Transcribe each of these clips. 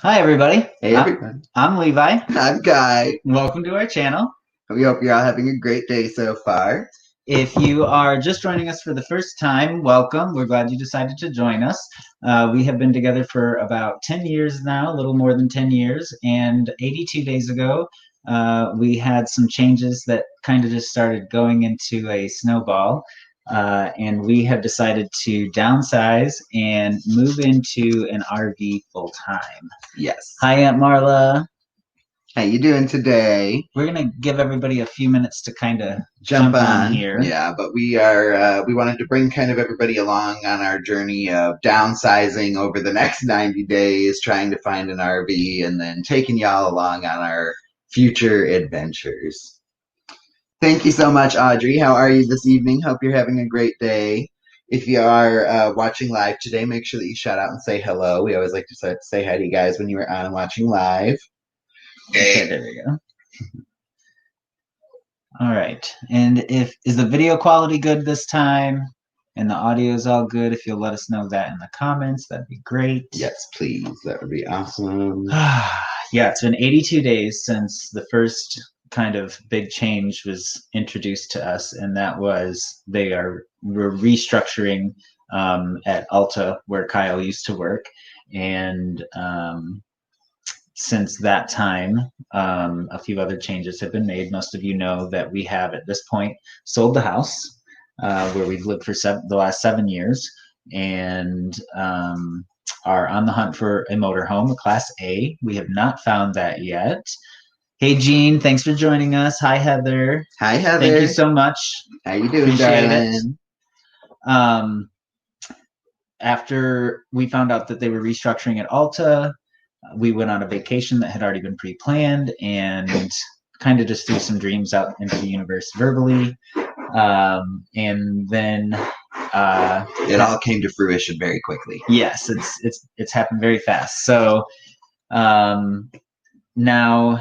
Hi, everybody. Hey everyone, I'm Levi. I'm Guy. Welcome to our channel. We hope you're all having a great day so far. If you are just joining us for the first time, welcome. We're glad you decided to join us. We have been together for about 10 years now, a little more than 10 years, and 82 days ago, we had some changes that kind of just started going into a snowball. And we have decided to downsize and move into an RV full time. Yes. Hi, Aunt Marla. How you doing today? We're gonna give everybody a few minutes to kind of Jump jump on on. here. Yeah, but we wanted to bring kind of everybody along on our journey of downsizing over the next 90 days, trying to find an RV, and then taking y'all along on our future adventures. Thank you so much, Audrey. How are you this evening? Hope you're having a great day. If you are watching live today, make sure that you shout out and say hello. We always like to say hi to you guys when you are on watching live. Okay, there we go. All right, and is the video quality good this time? And the audio is all good? If you'll let us know that in the comments, that'd be great. Yes, please. That would be awesome. Yeah, it's been 82 days since the first kind of big change was introduced to us, and that was we're restructuring at Alta where Kyle used to work, and since that time, a few other changes have been made. Most of you know that we have at this point sold the house where we've lived for the last 7 years, and are on the hunt for a motorhome, a Class A. We have not found that yet. Hey, Jean, thanks for joining us. Hi, Heather. Hi, Heather. Thank you so much. How you doing, Appreciate darling? it. After we found out that they were restructuring at Alta, we went on a vacation that had already been pre-planned and kind of just threw some dreams out into the universe verbally. And then it all came to fruition very quickly. Yes, it's happened very fast. So now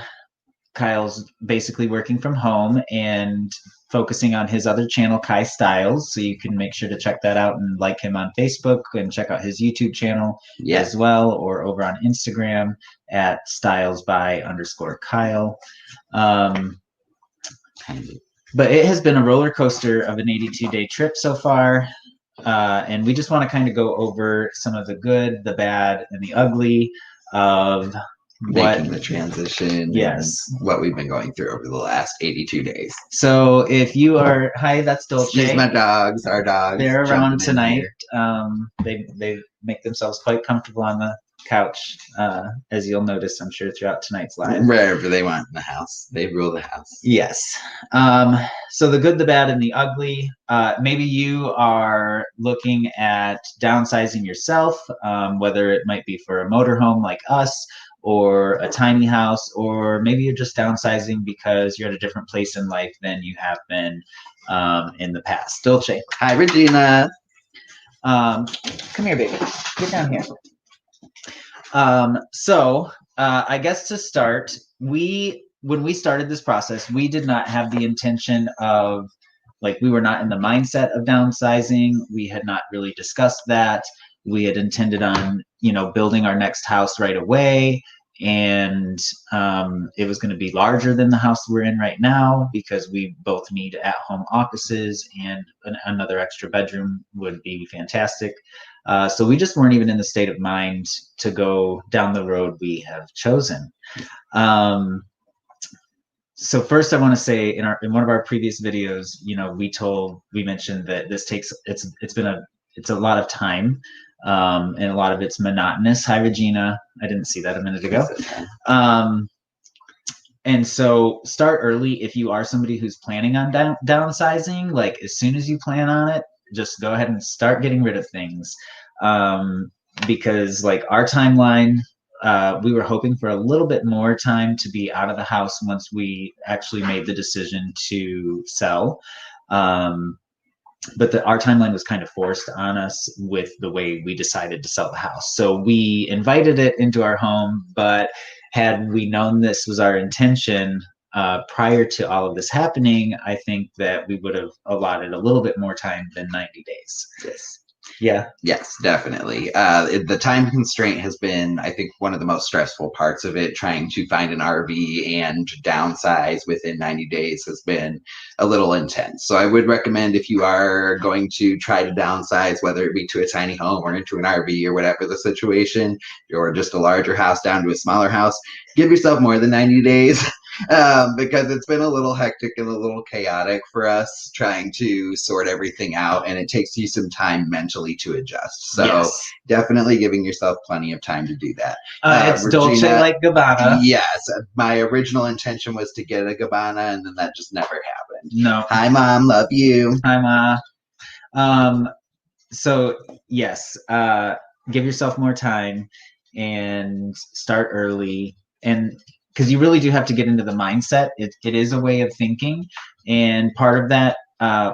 Kyle's basically working from home and focusing on his other channel, Kai Styles. So you can make sure to check that out and like him on Facebook and check out his YouTube channel as well, or over on Instagram at stylesby_Kyle. But it has been a roller coaster of an 82-day trip so far. And we just want to kind of go over some of the good, the bad, and the ugly of making the transition. Yes. And what we've been going through over the last 82 days. So if you are, hi, that's Dolce. These my dogs, our dogs. They're around tonight. They make themselves quite comfortable on the couch, as you'll notice, I'm sure, throughout tonight's live. Wherever they want in the house. They rule the house. Yes. So the good, the bad, and the ugly. Maybe you are looking at downsizing yourself, whether it might be for a motorhome like us, or a tiny house, or maybe you're just downsizing because you're at a different place in life than you have been in the past. Dolce. Hi, Regina. Come here, baby. Get down here. So I guess to start, when we started this process, we did not have the intention of, we were not in the mindset of downsizing. We had not really discussed that. We had intended on, building our next house right away. And it was going to be larger than the house we're in right now because we both need at-home offices, and another extra bedroom would be fantastic. So we just weren't even in the state of mind to go down the road we have chosen. So first I want to say in one of our previous videos, we mentioned that it's a lot of time. And a lot of it's monotonous. Hi, Regina. I didn't see that a minute ago. And so start early if you are somebody who's planning on downsizing. As soon as you plan on it, just go ahead and start getting rid of things. Because our timeline, we were hoping for a little bit more time to be out of the house once we actually made the decision to sell. But our timeline was kind of forced on us with the way we decided to sell the house. So we invited it into our home, but had we known this was our intention prior to all of this happening, I think that we would have allotted a little bit more time than 90 days. Yes. Yeah. Yes, definitely. The time constraint has been, I think, one of the most stressful parts of it. Trying to find an RV and downsize within 90 days has been a little intense. So I would recommend, if you are going to try to downsize, whether it be to a tiny home or into an RV or whatever the situation, or just a larger house down to a smaller house, give yourself more than 90 days. Because it's been a little hectic and a little chaotic for us trying to sort everything out, and it takes you some time mentally to adjust. So Yes. definitely giving yourself plenty of time to do that. It's Dolce like Gabbana. Yes, my original intention was to get a Gabbana, and then that just never happened. No. Hi, Mom. Love you. Hi, Ma. So yes, give yourself more time and start early, and because you really do have to get into the mindset. It is a way of thinking, and part of that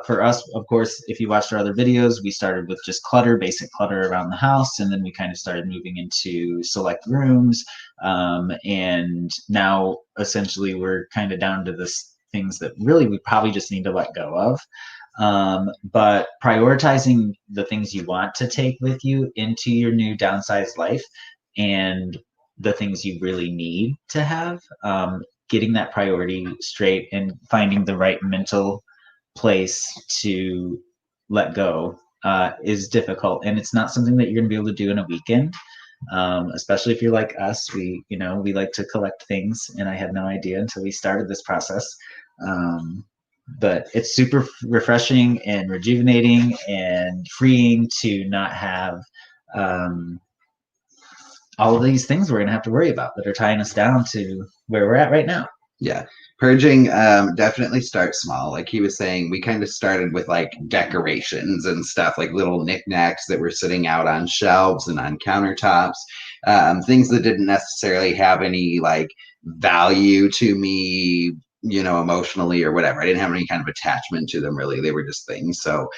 for us, of course, if you watched our other videos, we started with just clutter, basic clutter around the house, and then we kind of started moving into select rooms, and now essentially we're kind of down to this things that really we probably just need to let go of. But prioritizing the things you want to take with you into your new downsized life and the things you really need to have, getting that priority straight and finding the right mental place to let go is difficult. And it's not something that you're going to be able to do in a weekend. Especially if you're like us, we like to collect things, and I had no idea until we started this process. But it's super refreshing and rejuvenating and freeing to not have all of these things we're going to have to worry about that are tying us down to where we're at right now. Yeah. Purging definitely starts small. Like he was saying, we kind of started with like decorations and stuff, like little knickknacks that were sitting out on shelves and on countertops, things that didn't necessarily have any like value to me, emotionally or whatever. I didn't have any kind of attachment to them really. They were just things. So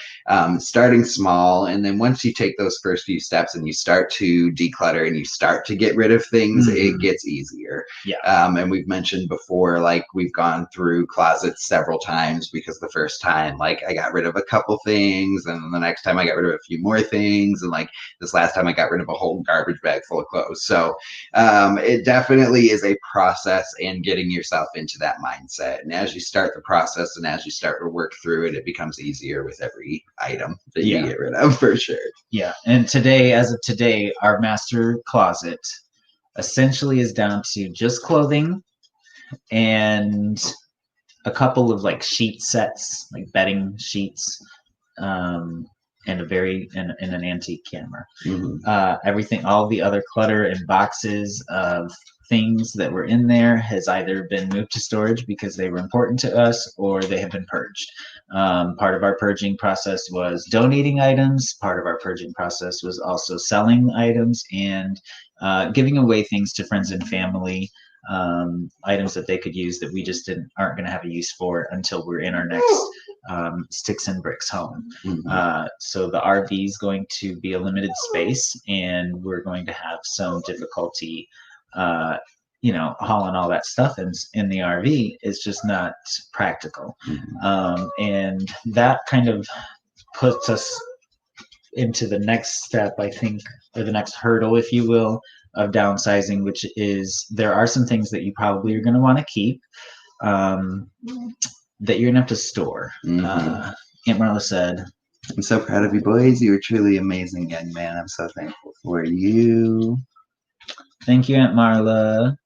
starting small, and then once you take those first few steps and you start to declutter and you start to get rid of things, it gets easier. Yeah. And we've mentioned before, like we've gone through closets several times, because the first time, like I got rid of a couple things, and then the next time I got rid of a few more things, and like this last time I got rid of a whole garbage bag full of clothes. So it definitely is a process, and getting yourself into that mindset. And as you start the process and as you start to work through it, it becomes easier with every item that you get rid of, for sure. Yeah. And today, as of today, our master closet essentially is down to just clothing and a couple of like sheet sets, like bedding sheets, and an antique camera. Everything, all the other clutter and boxes of things that were in there has either been moved to storage because they were important to us, or they have been purged. Part of our purging process was donating items. Part of our purging process was also selling items and giving away things to friends and family, items that they could use that we just aren't going to have a use for until we're in our next sticks and bricks home. So the RV is going to be a limited space, and we're going to have some difficulty hauling all that stuff in the RV. Is just not practical. And that kind of puts us into the next step, I think, or the next hurdle, if you will, of downsizing, which is there are some things that you probably are going to want to keep, that you're going to have to store. Aunt Marla said, "I'm so proud of you boys. You are truly amazing young man. I'm so thankful for you." Thank you, Aunt Marla.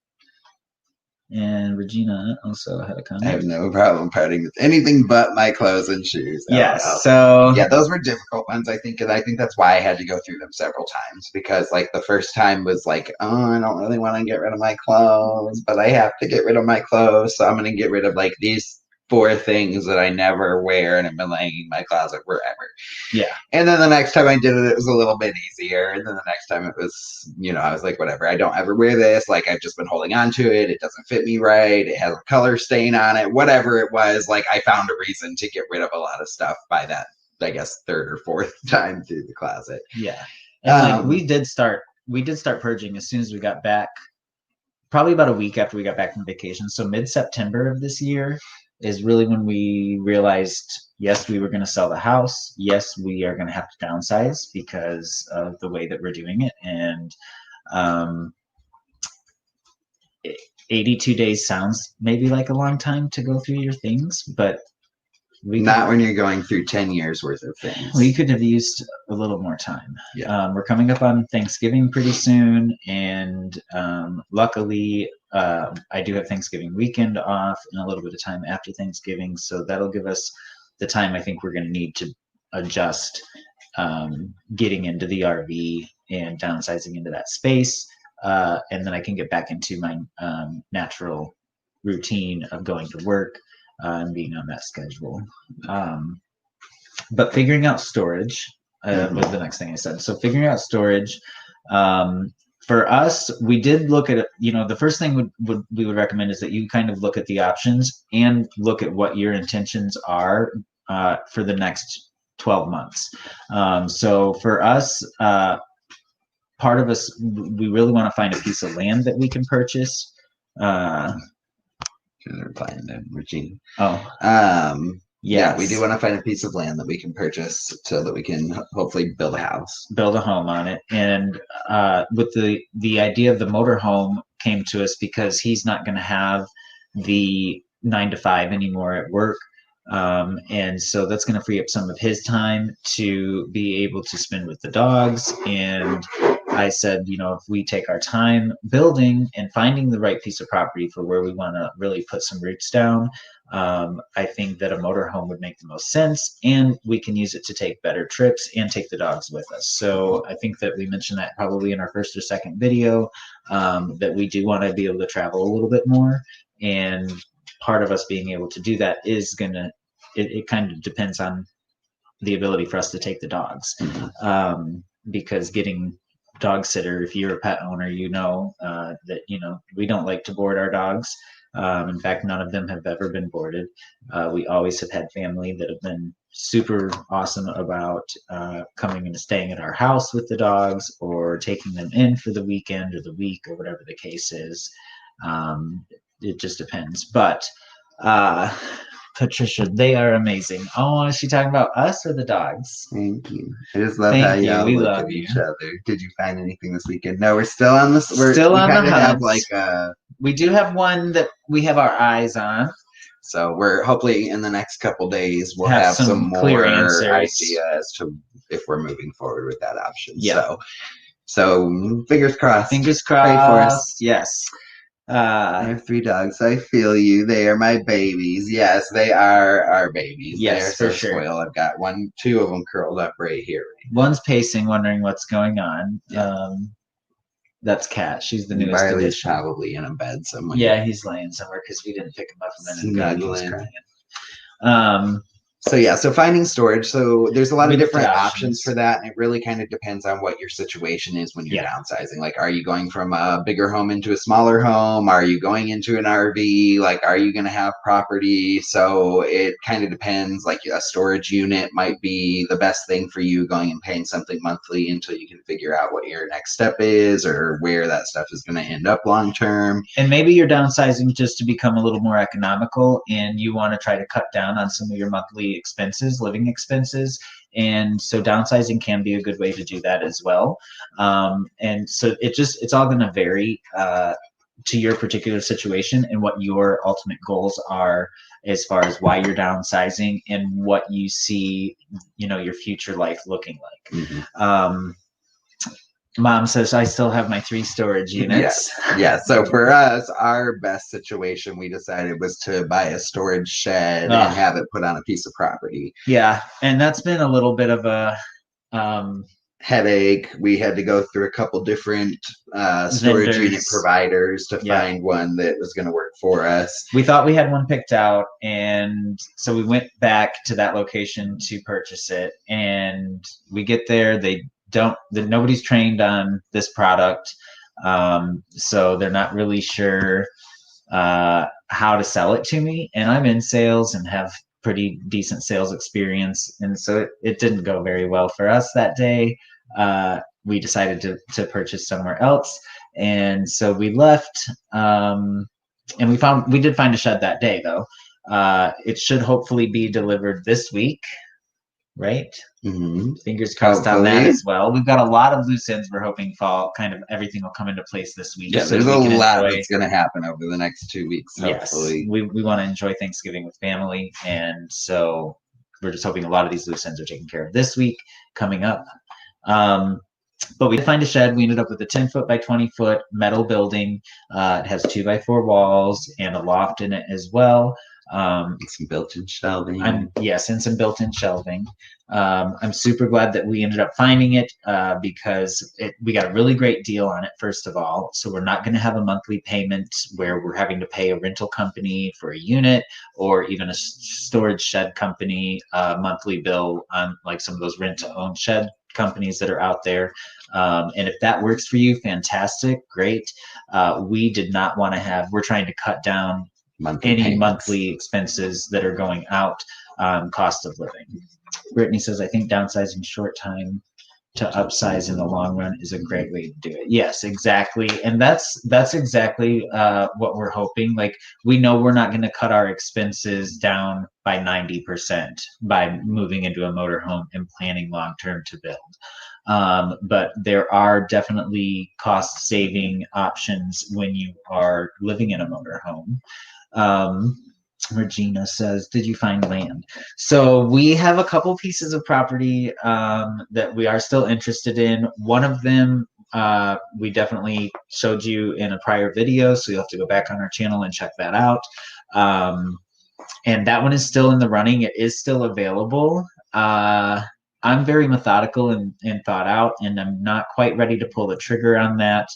And Regina also had a comment. I have no problem parting with anything but my clothes and shoes. Yes. So yeah, those were difficult ones, I think, and I think that's why I had to go through them several times, because like the first time was like, oh, I don't really want to get rid of my clothes, but I have to get rid of my clothes, so I'm going to get rid of like these 4 things that I never wear and have been laying in my closet forever. Yeah. And then the next time I did it, it was a little bit easier. And then the next time it was, I was like, whatever, I don't ever wear this. Like, I've just been holding on to it. It doesn't fit me right. It has a color stain on it. Whatever it was, like, I found a reason to get rid of a lot of stuff by that, I guess, 3rd or 4th time through the closet. Yeah. And like we did start purging as soon as we got back, probably about a week after we got back from vacation. So mid-September of this year is really when we realized, yes, we were going to sell the house. Yes, we are going to have to downsize because of the way that we're doing it. And um, 82 days sounds maybe like a long time to go through your things, but not when you're going through 10 years worth of things. We could have used a little more time. Yeah. We're coming up on Thanksgiving pretty soon, and luckily, I do have Thanksgiving weekend off and a little bit of time after Thanksgiving, so that'll give us the time I think we're going to need to adjust getting into the RV and downsizing into that space, and then I can get back into my natural routine of going to work and being on that schedule. But figuring out storage was the next thing I said. So figuring out storage, for us, we did look at, the first thing we would recommend is that you kind of look at the options and look at what your intentions are for the next 12 months. So for us, part of us, we really want to find a piece of land that we can purchase. Replying to Regina. Yes. We do want to find a piece of land that we can purchase so that we can hopefully build a house, build a home on it. And with the idea of the motorhome came to us because he's not going to have the 9 to 5 anymore at work. And so that's going to free up some of his time to be able to spend with the dogs. And I said, if we take our time building and finding the right piece of property for where we want to really put some roots down, I think that a motorhome would make the most sense, and we can use it to take better trips and take the dogs with us. So I think that we mentioned that probably in our first or second video, that we do want to be able to travel a little bit more. And part of us being able to do that is it kind of depends on the ability for us to take the dogs. Because getting dog sitter, if you're a pet owner, that we don't like to board our dogs. In fact, none of them have ever been boarded. We always have had family that have been super awesome about coming and staying at our house with the dogs, or taking them in for the weekend or the week or whatever the case is. It just depends. But Patricia, they are amazing. Oh, is she talking about us or the dogs? Thank you. I just love how y'all look at each other. Did you find anything this weekend? No, we're still on this. We're still on the hunt. We do have one that we have our eyes on. So we're hopefully in the next couple days we'll have some more idea as to if we're moving forward with that option. Yeah. So fingers crossed. Fingers crossed. Pray for us. Yes. I have 3 dogs. I feel you. They are my babies. Yes, they are our babies. Yes, they're for sure. Spoiled. I've got 2 of them curled up right here. One's pacing, wondering what's going on. Yeah. That's Kat. She's the newest addition. Riley's probably in a bed somewhere. Yeah, he's laying somewhere because we didn't pick him up a minute ago. He was crying. So finding storage. So there's a lot of different options for that, and it really kind of depends on what your situation is when you're downsizing. Like, are you going from a bigger home into a smaller home? Are you going into an RV? Like, are you going to have property? So it kind of depends. Like, a storage unit might be the best thing for you, going and paying something monthly until you can figure out what your next step is or where that stuff is going to end up long term. And maybe you're downsizing just to become a little more economical, and you want to try to cut down on some of your monthly living expenses, and so downsizing can be a good way to do that as well. And so it's all going to vary to your particular situation and what your ultimate goals are as far as why you're downsizing and what you see your future life looking like. Mom says I still have my 3 storage units. Yeah. So for us, our best situation we decided was to buy a storage shed and have it put on a piece of property. Yeah, and that's been a little bit of a headache. We had to go through a couple different storage unit providers to find one that was going to work for us. We thought we had one picked out, and so we went back to that location to purchase it. And we get there, nobody's trained on this product, so they're not really sure how to sell it to me. And I'm in sales and have pretty decent sales experience, and so it didn't go very well for us that day. We decided to purchase somewhere else, and so we left. And we did find a shed that day though. It should hopefully be delivered this week, right? Mm-hmm. Fingers crossed on that Hopefully. as well. We've got a lot of loose ends. We're hoping fall kind of everything will come into place this week. Yeah, so there's we a can lot enjoy. that's going to happen over the next 2 weeks, Yes, hopefully. we want to enjoy Thanksgiving with family, and so we're just hoping a lot of these loose ends are taken care of this week coming up. But we did find a shed. We ended up with a 10-foot by 20-foot metal building. It has 2x4 walls and a loft in it as well. Some built-in shelving. Yes, and some built-in shelving. I'm super glad that we ended up finding it because we got a really great deal on it, first of all. So we're not going to have a monthly payment where we're having to pay a rental company for a unit or even a storage shed company monthly bill on like some of those rent-to-own shed companies that are out there. And if that works for you, fantastic, great. We did not want to have, we're trying to cut down monthly expenses that are going out on cost of living. Brittany says, I think downsizing short time to upsize in the long run is a great way to do it. Yes, exactly. And that's exactly what we're hoping. Like, we know we're not going to cut our expenses down by 90% by moving into a motorhome and planning long term to build. But there are definitely cost saving options when you are living in a motorhome. Regina says, did you find land? So we have a couple pieces of property that we are still interested in. One of them we definitely showed you in a prior video, so you'll have to go back on our channel and check that out. And that one is still in the running. It is still available. I'm very methodical and thought out, and I'm not quite ready to pull the trigger on that.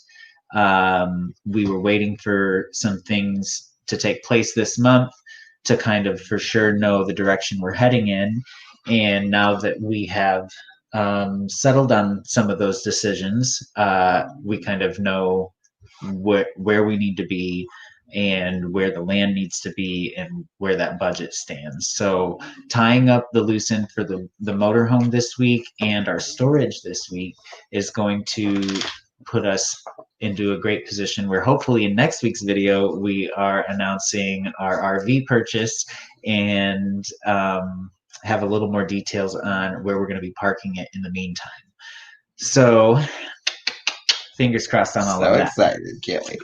We were waiting for some things to take place this month to kind of for sure know the direction we're heading in. And now that we have settled on some of those decisions, we kind of know where we need to be and where the land needs to be and where that budget stands. So tying up the loose end for the motorhome this week and our storage this week is going to put us into a great position where hopefully in next week's video we are announcing our RV purchase and have a little more details on where we're going to be parking it in the meantime. So fingers crossed on all of that. So excited, can't wait.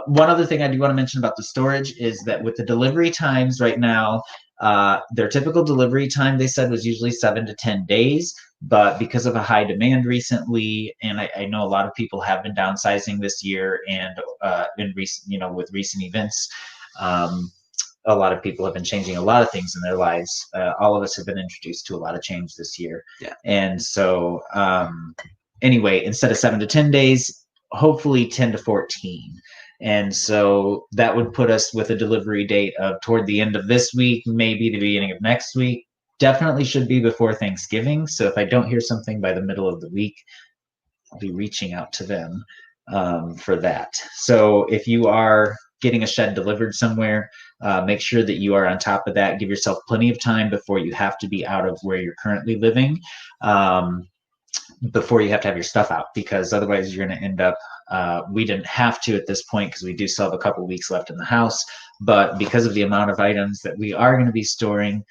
One other thing I do want to mention about the storage is that with the delivery times right now, their typical delivery time, they said, was usually 7 to 10 days. But because of a high demand recently, and I know a lot of people have been downsizing this year, and in recent, with recent events, a lot of people have been changing a lot of things in their lives. All of us have been introduced to a lot of change this year. Yeah. And so anyway, instead of 7 to 10 days, hopefully 10 to 14. And so that would put us with a delivery date of toward the end of this week, maybe the beginning of next week. Definitely should be before Thanksgiving. So if I don't hear something by the middle of the week, I'll be reaching out to them for that. So if you are getting a shed delivered somewhere, make sure that you are on top of that. Give yourself plenty of time before you have to be out of where you're currently living, before you have to have your stuff out, because otherwise you're going to end up, we didn't have to at this point because we do still have a couple weeks left in the house, but because of the amount of items that we are going to be storing,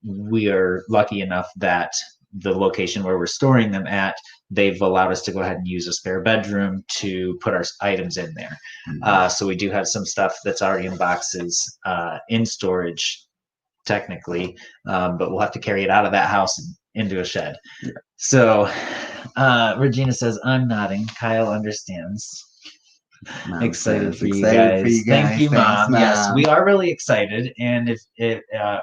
we are lucky enough that the location where we're storing them at, they've allowed us to go ahead and use a spare bedroom to put our items in there. So we do have some stuff that's already in boxes in storage technically, but we'll have to carry it out of that house and into a shed. Yeah. So Regina says, I'm nodding. Kyle understands. Excited for you guys. Thank you, Mom. Mom. Yes, we are really excited, and if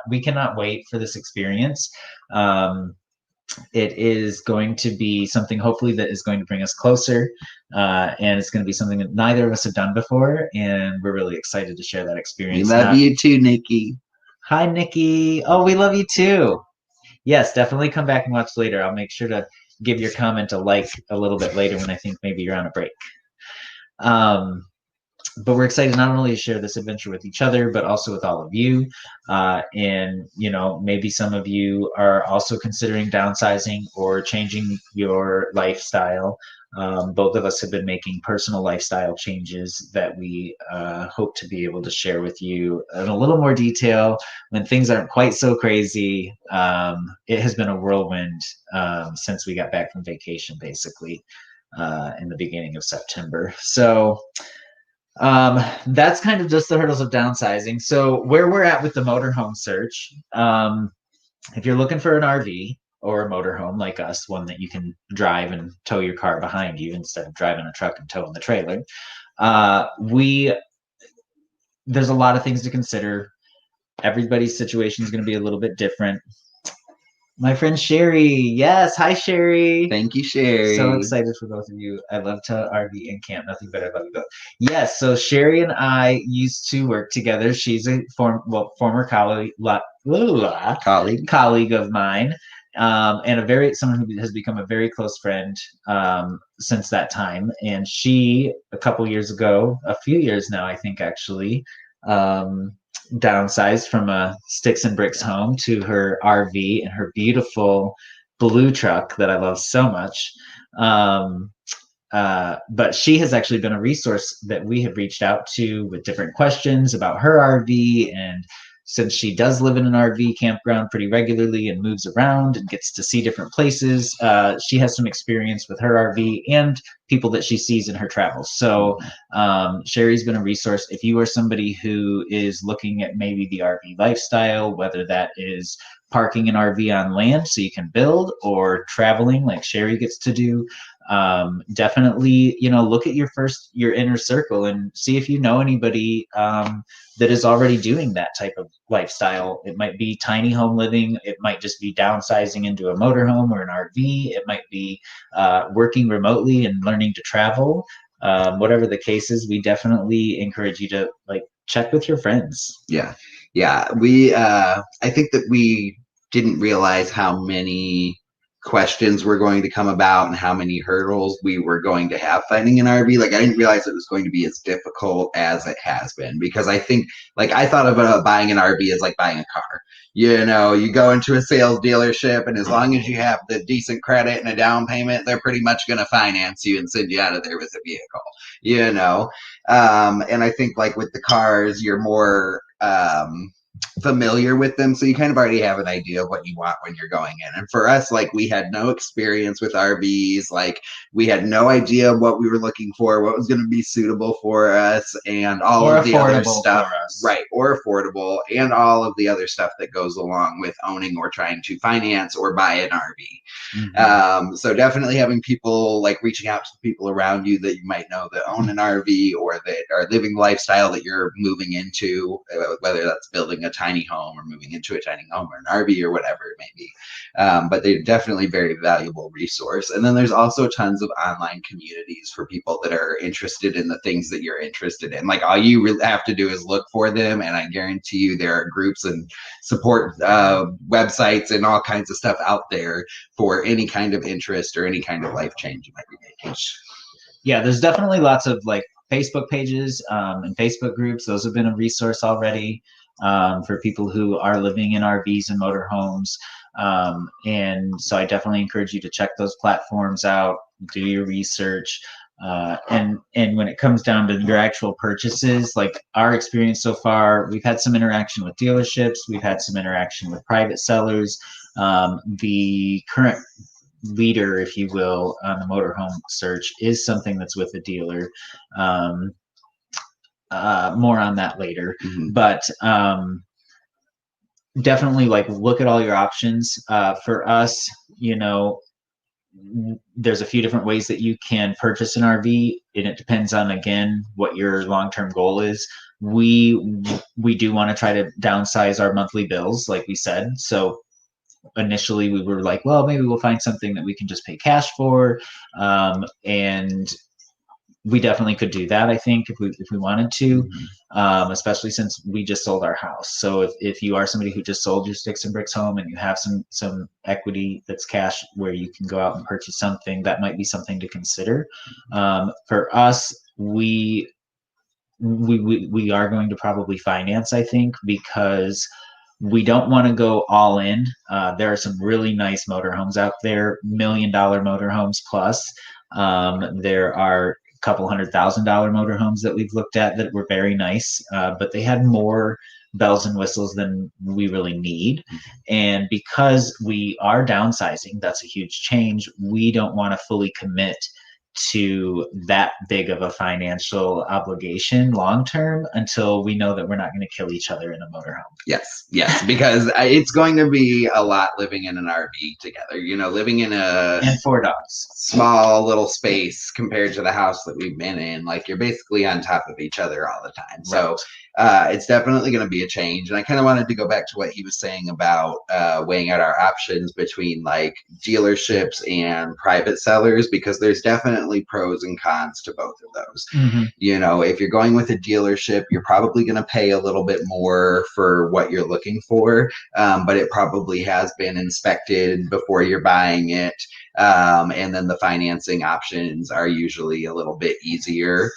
we cannot wait for this experience. It is going to be something hopefully that is going to bring us closer, and it's going to be something that neither of us have done before, and we're really excited to share that experience. We love you too, Nikki. Hi, Nikki. Oh, we love you too. Yes, definitely come back and watch later. I'll make sure to give your comment a like a little bit later when I think maybe you're on a break. but we're excited not only to share this adventure with each other, but also with all of you. And, you know, maybe some of you are also considering downsizing or changing your lifestyle. Both of us have been making personal lifestyle changes that we hope to be able to share with you in a little more detail when things aren't quite so crazy. It has been a whirlwind since we got back from vacation, basically, in the beginning of September. So, that's kind of just the hurdles of downsizing. So where we're at with the motorhome search, if you're looking for an RV or a motorhome like us, one that you can drive and tow your car behind you instead of driving a truck and towing the trailer, we there's a lot of things to consider. Everybody's situation is going to be a little bit different. My friend Sherry, yes, hi Sherry. Thank you, Sherry. So excited for both of you. I love to RV and camp. Nothing better. I love you both. Yes. So Sherry and I used to work together. She's a former colleague of mine, and someone who has become a very close friend since that time. And she, a couple years ago, a few years now, I think actually, downsized from a sticks and bricks home to her RV and her beautiful blue truck that I love so much. Um, but she has actually been a resource that we have reached out to with different questions about her RV. And since she does live in an RV campground pretty regularly and moves around and gets to see different places, she has some experience with her RV and people that she sees in her travels. So Sherry's been a resource. If you are somebody who is looking at maybe the RV lifestyle, whether that is parking an RV on land so you can build or traveling like Sherry gets to do, definitely, you know, look at your inner circle and see if you know anybody that is already doing that type of lifestyle. It might be tiny home living. It might just be downsizing into a motorhome or an RV. It might be working remotely and learning to travel. Whatever the case is, we definitely encourage you to check with your friends. Yeah. I think that we didn't realize how many questions were going to come about and how many hurdles we were going to have finding an RV. Like, I didn't realize it was going to be as difficult as it has been, because I think, I thought about buying an RV as like buying a car. You know, you go into a sales dealership, and as long as you have the decent credit and a down payment, they're pretty much going to finance you and send you out of there with a vehicle, you know. And I think with the cars, you're more familiar with them, so you kind of already have an idea of what you want when you're going in. And for us, we had no experience with RVs. We had no idea what we were looking for, what was going to be suitable for us, and all of the other stuff, right? Or affordable, and all of the other stuff that goes along with owning or trying to finance or buy an RV. Mm-hmm. So definitely having people reaching out to the people around you that you might know that own an RV or that are living the lifestyle that you're moving into, whether that's building a tiny home or moving into a tiny home or an RV or whatever it may be. But they're definitely very valuable resource. And then there's also tons of online communities for people that are interested in the things that you're interested in. All you really have to do is look for them, and I guarantee you there are groups and support websites and all kinds of stuff out there for any kind of interest or any kind of life change you might be making. Yeah, there's definitely lots of Facebook pages and Facebook groups. Those have been a resource already for people who are living in RVs and motorhomes. And so I definitely encourage you to check those platforms out, do your research. And when it comes down to your actual purchases, our experience so far, we've had some interaction with dealerships, we've had some interaction with private sellers. The current leader, if you will, on the motorhome search is something that's with a dealer. More on that later. Mm-hmm. But definitely look at all your options. For us, there's a few different ways that you can purchase an RV, and it depends on, again, what your long-term goal is. We do want to try to downsize our monthly bills, like we said. So initially we were well, maybe we'll find something that we can just pay cash for. And we definitely could do that, I think, if we wanted to, mm-hmm. Especially since we just sold our house. So if you are somebody who just sold your sticks and bricks home and you have some equity that's cash where you can go out and purchase something, that might be something to consider. For us, we we are going to probably finance, I think, because we don't want to go all in. There are some really nice motorhomes out there, $1 million motorhomes plus. There are a couple $100,000 motorhomes that we've looked at that were very nice, but they had more bells and whistles than we really need. And because we are downsizing, that's a huge change. We don't want to fully commit to that big of a financial obligation long term until we know that we're not going to kill each other in a motorhome. Yes, yes, because it's going to be a lot living in an RV together. You know, living in a And 4 dogs. small little space compared to the house that we've been in. Like you're basically on top of each other all the time. So it's definitely going to be a change. And I kind of wanted to go back to what he was saying about weighing out our options between like dealerships and private sellers, because there's definitely pros and cons to both of those. Mm-hmm. You know, if you're going with a dealership, you're probably going to pay a little bit more for what you're looking for, but it probably has been inspected before you're buying it. And then the financing options are usually a little bit easier.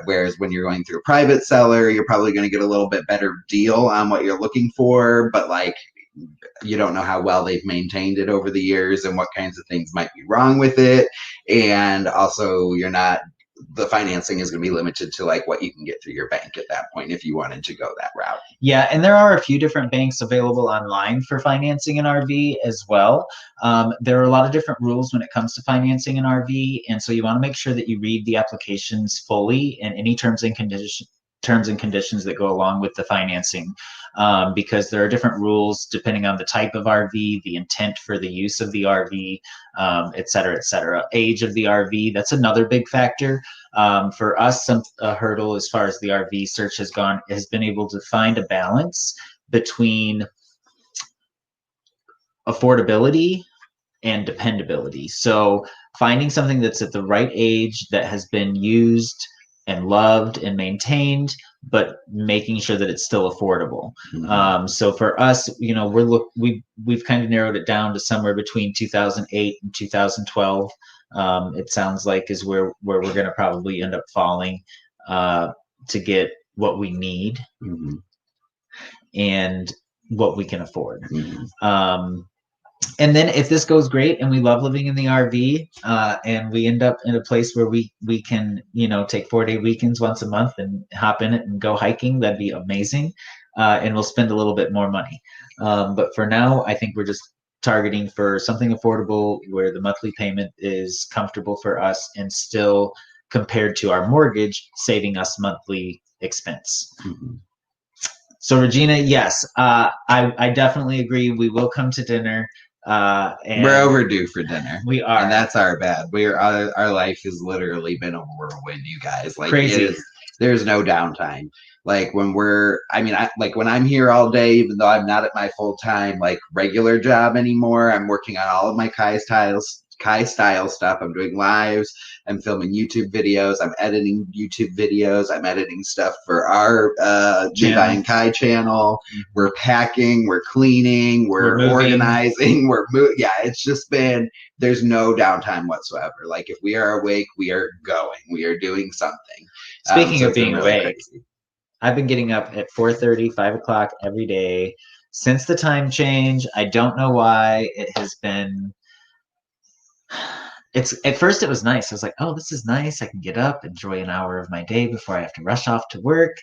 Whereas when you're going through a private seller, you're probably going to get a little bit better deal on what you're looking for, but like you don't know how well they've maintained it over the years and what kinds of things might be wrong with it. And also the financing is going to be limited to like what you can get through your bank at that point if you wanted to go that route. Yeah, and there are a few different banks available online for financing an RV as well. There are a lot of different rules when it comes to financing an RV, and so you want to make sure that you read the applications fully and any terms and conditions that go along with the financing, because there are different rules depending on the type of RV, the intent for the use of the RV, et cetera, et cetera. Age of the RV, that's another big factor. For us, a hurdle as far as the RV search has been able to find a balance between affordability and dependability. So finding something that's at the right age, that has been used and loved and maintained, but making sure that it's still affordable. Mm-hmm. So for us, you know, we've kind of narrowed it down to somewhere between 2008 and 2012. It sounds like is where we're going to probably end up falling to get what we need Mm-hmm. and what we can afford. Mm-hmm. And then if this goes great and we love living in the RV and we end up in a place where we can, you know, take 4-day weekends once a month and hop in it and go hiking, that'd be amazing. And we'll spend a little bit more money. But for now, I think we're just targeting for something affordable where the monthly payment is comfortable for us and still, compared to our mortgage, saving us monthly expense. Mm-hmm. So Regina, yes, I definitely agree. We will come to dinner. And we're overdue for dinner. We are, and that's our bad. Our life has literally been a whirlwind, you guys. Like crazy. There's no downtime. Like when when I'm here all day, even though I'm not at my full time like regular job anymore, I'm working on all of my Kai style stuff. I'm doing lives. I'm filming YouTube videos. I'm editing YouTube videos. I'm editing stuff for our Levi and Kai channel. We're packing. We're cleaning. We're organizing. Yeah, it's just been, there's no downtime whatsoever. Like if we are awake, we are going. We are doing something. Speaking of being really awake, crazy. I've been getting up at 4:30, 5 o'clock every day since the time change. I don't know why. It has been... At first it was nice. I was like, oh, this is nice. I can get up, enjoy an hour of my day before I have to rush off to work.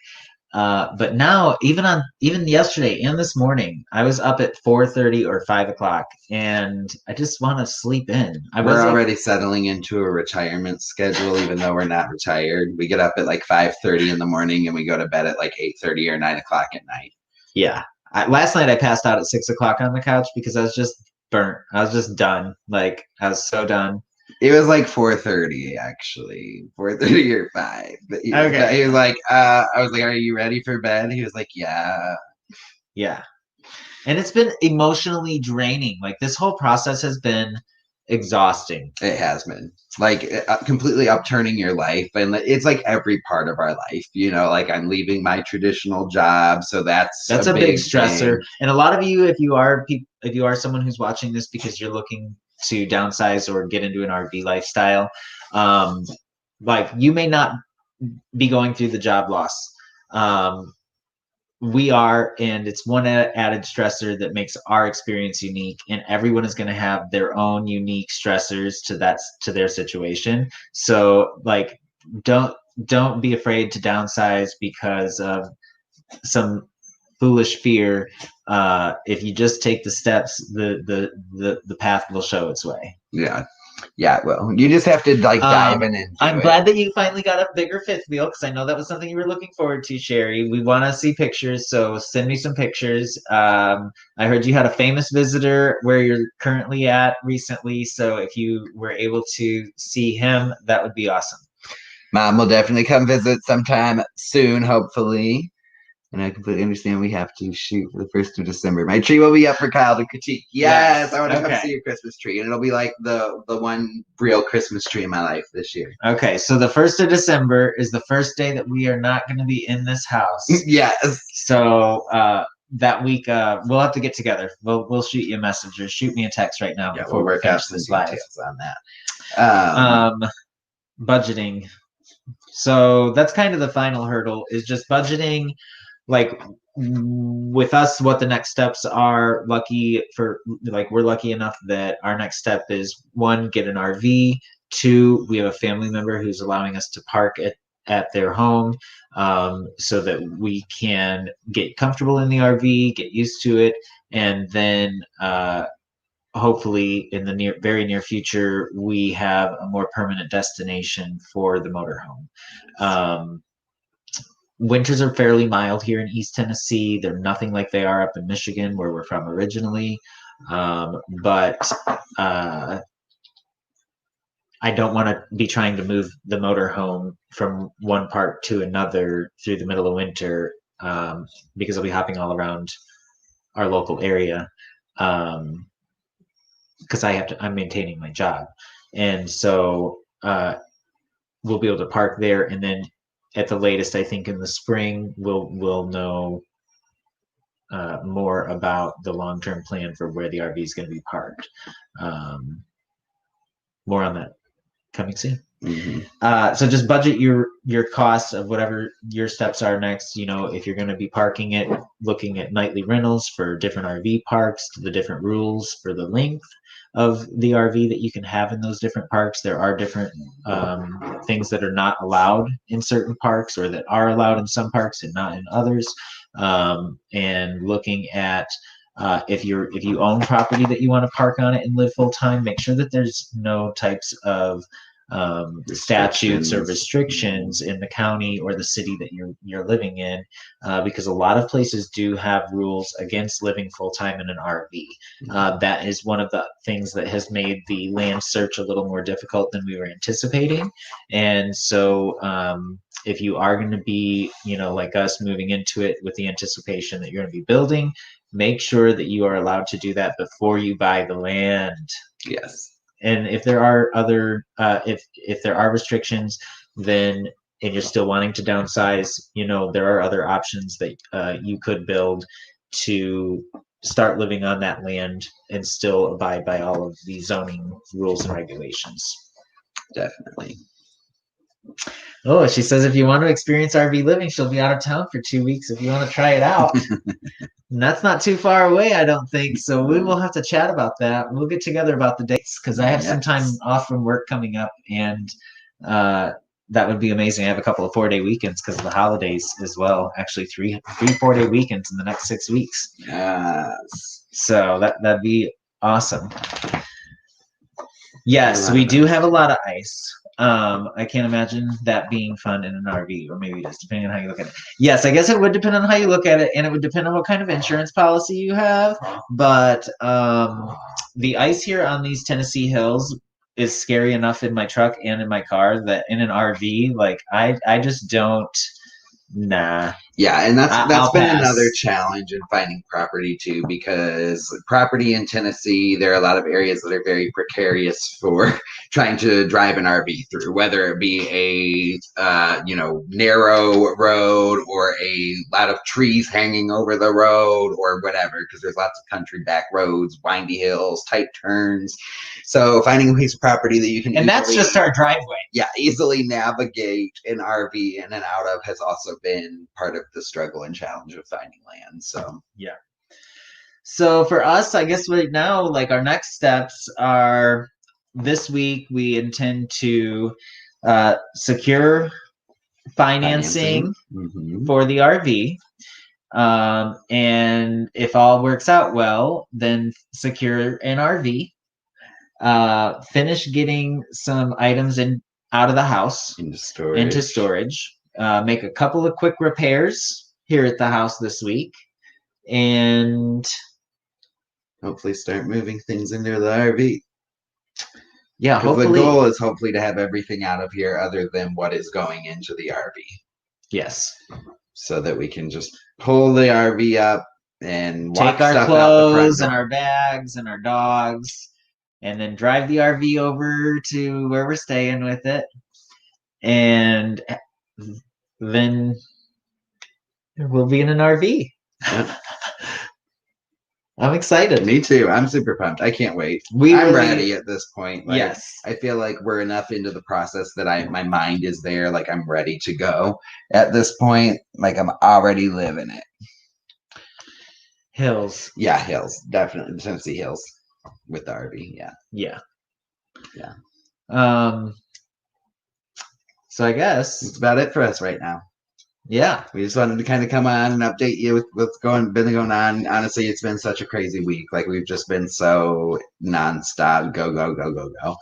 But now, even yesterday and this morning, I was up at 4:30 or 5 o'clock, and I just want to sleep in. We're already settling into a retirement schedule, even though we're not retired. We get up at like 5:30 in the morning, and we go to bed at like 8:30 or 9 o'clock at night. Yeah. Last night I passed out at 6 o'clock on the couch because I was just burnt. I was just done. Like, I was so done. It was like 4:30 actually, 4:30 or 5. Okay. He was like, I was like, "Are you ready for bed?" He was like, "Yeah." Yeah. And it's been emotionally draining. Like this whole process has been exhausting. It has been like completely upturning your life, and it's like every part of our life. You know, like I'm leaving my traditional job, so that's a big stressor. Thing. And a lot of you, if you are someone who's watching this because you're looking to downsize or get into an RV lifestyle, like you may not be going through the job loss. Um, we are, and it's one added stressor that makes our experience unique, and everyone is going to have their own unique stressors to their situation. So like, don't be afraid to downsize because of some foolish fear. If you just take the steps, the path will show its way. Yeah, well, you just have to like dive in and I'm glad that you finally got a bigger fifth wheel, because I know that was something you were looking forward to, Sherry. We want to see pictures, so send me some pictures. I heard you had a famous visitor where you're currently at recently, so if you were able to see him, that would be awesome. Mom will definitely come visit sometime soon, hopefully. And I completely understand we have to shoot for the 1st of December. My tree will be up for Kyle to critique. Yes, I want to come see your Christmas tree. And it'll be like the one real Christmas tree in my life this year. Okay, so the 1st of December is the first day that we are not going to be in this house. Yes. So that week, we'll have to get together. We'll shoot you a message or shoot me a text right now before we finish this live. On that. Budgeting. So that's kind of the final hurdle, is just budgeting. Like with us, what the next steps are, we're lucky enough that our next step is 1, get an RV. 2, we have a family member who's allowing us to park at their home, so that we can get comfortable in the RV, get used to it, and then hopefully in the very near future, we have a more permanent destination for the motorhome. Winters are fairly mild here in East Tennessee. They're nothing like they are up in Michigan, where we're from originally. But I don't want to be trying to move the motorhome from one part to another through the middle of winter, because I'll be hopping all around our local area. Because I'm maintaining my job. And so we'll be able to park there, and then at the latest, I think in the spring, we'll know more about the long-term plan for where the RV is going to be parked. More on that coming soon. Mm-hmm. So just budget your costs of whatever your steps are next. If you're going to be parking it, looking at nightly rentals for different RV parks, the different rules for the length of the RV that you can have in those different parks. There are different things that are not allowed in certain parks, or that are allowed in some parks and not in others. And looking at if you own property that you want to park on it and live full time, make sure that there's no types of statutes or restrictions in the county or the city that you're living in, because a lot of places do have rules against living full time in an RV. That is one of the things that has made the land search a little more difficult than we were anticipating. And so if you are going to be, like us, moving into it with the anticipation that you're going to be building, make sure that you are allowed to do that before you buy the land. Yes. And if there are other, if there are restrictions, then, and you're still wanting to downsize, there are other options that you could build to start living on that land and still abide by all of the zoning rules and regulations. Definitely. Oh, she says if you want to experience RV living, she'll be out of town for 2 weeks if you want to try it out. And that's not too far away, I don't think. So we will have to chat about that. We'll get together about the dates, because I have some time off from work coming up, and that would be amazing. I have a couple of 4-day weekends because of the holidays as well. Actually, three 4-day weekends in the next 6 weeks. Yes. So that'd be awesome. Yes, we do have a lot of ice. I can't imagine that being fun in an RV, or maybe it is, depending on how you look at it. Yes, I guess it would depend on how you look at it, and it would depend on what kind of insurance policy you have. But the ice here on these Tennessee hills is scary enough in my truck and in my car that in an RV, like I just don't. Nah. Yeah, and that's I'll been pass. another challenge in finding property too, because property in Tennessee, there are a lot of areas that are very precarious for trying to drive an RV through, whether it be a narrow road or a lot of trees hanging over the road or whatever, because there's lots of country back roads, windy hills, tight turns. So finding a piece of property that you can And that's just our driveway. easily navigate an RV in and out of has also been part of the struggle and challenge of finding land. So yeah. So for us, I guess right now, like our next steps are this week we intend to secure financing mm-hmm. for the RV. And if all works out well, then secure an RV. Finish getting some items out of the house into storage. Make a couple of quick repairs here at the house this week, and hopefully start moving things into the RV. Yeah, because the hopefully. goal is hopefully to have everything out of here other than what is going into the RV. Yes. So that we can just pull the RV up and walk Take our stuff out the front clothes door. and our bags and our dogs, and then drive the RV over to where we're staying with it, and then we'll be in an RV. Yep. I'm excited. Me too. I'm super pumped. I can't wait. I'm ready at this point. Like, yes. I feel like we're enough into the process that my mind is there. Like I'm ready to go at this point. Like I'm already living it. Hills. Yeah, hills. Definitely Tennessee hills with the RV. Yeah. Yeah. Yeah. So I guess that's about it for us right now. Yeah. We just wanted to kind of come on and update you with what's been going on. Honestly, it's been such a crazy week. Like we've just been so nonstop, go, go, go, go, go.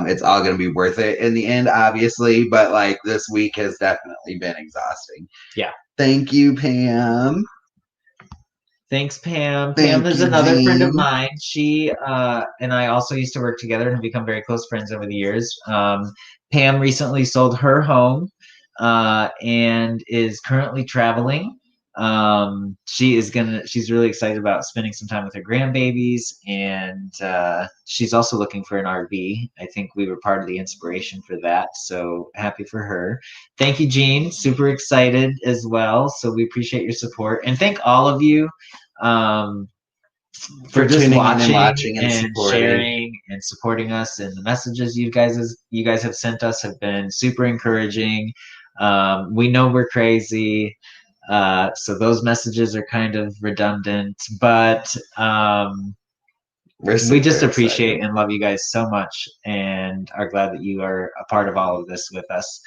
It's all going to be worth it in the end, obviously. But like this week has definitely been exhausting. Yeah. Thank you, Pam. Thanks, Pam. Pam is another friend of mine. She and I also used to work together and have become very close friends over the years. Pam recently sold her home and is currently traveling. She's really excited about spending some time with her grandbabies, and she's also looking for an RV. I think we were part of the inspiration for that, so happy for her. Thank you, Jean. Super excited as well. So we appreciate your support, and thank all of you for just watching and sharing and supporting us. And the messages you guys have sent us have been super encouraging. We know we're crazy, so those messages are kind of redundant, but we just appreciate and love you guys so much and are glad that you are a part of all of this with us.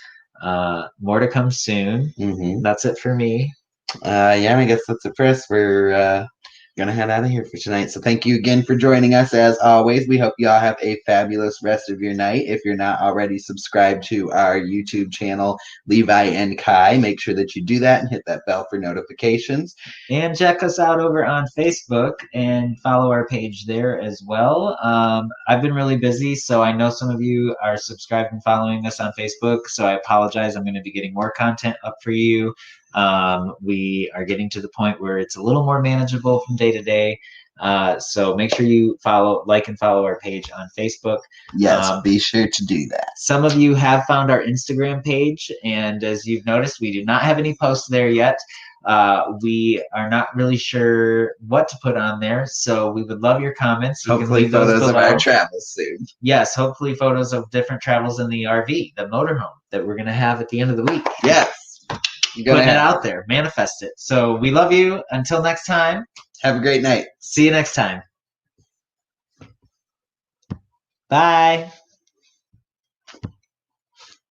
More to come soon. Mm-hmm. That's it for me. Yeah, I guess that's it for us. We're gonna head out of here for tonight. So thank you again for joining us. As always, we hope you all have a fabulous rest of your night. If you're not already subscribed to our YouTube channel, Levi and Kai, make sure that you do that and hit that bell for notifications. And check us out over on Facebook and follow our page there as well. I've been really busy, so I know some of you are subscribed and following us on Facebook, so I apologize. I'm going to be getting more content up for you. We are getting to the point where it's a little more manageable from day to day. So make sure you like and follow our page on Facebook. Yes, be sure to do that. Some of you have found our Instagram page, and as you've noticed, we do not have any posts there yet. We are not really sure what to put on there, so we would love your comments. You hopefully can leave those photos of our travels soon. Yes, hopefully photos of different travels in the RV, the motorhome that we're going to have at the end of the week. Yes. Putting it out there, manifest it. So we love you. Until next time. Have a great night. See you next time. Bye.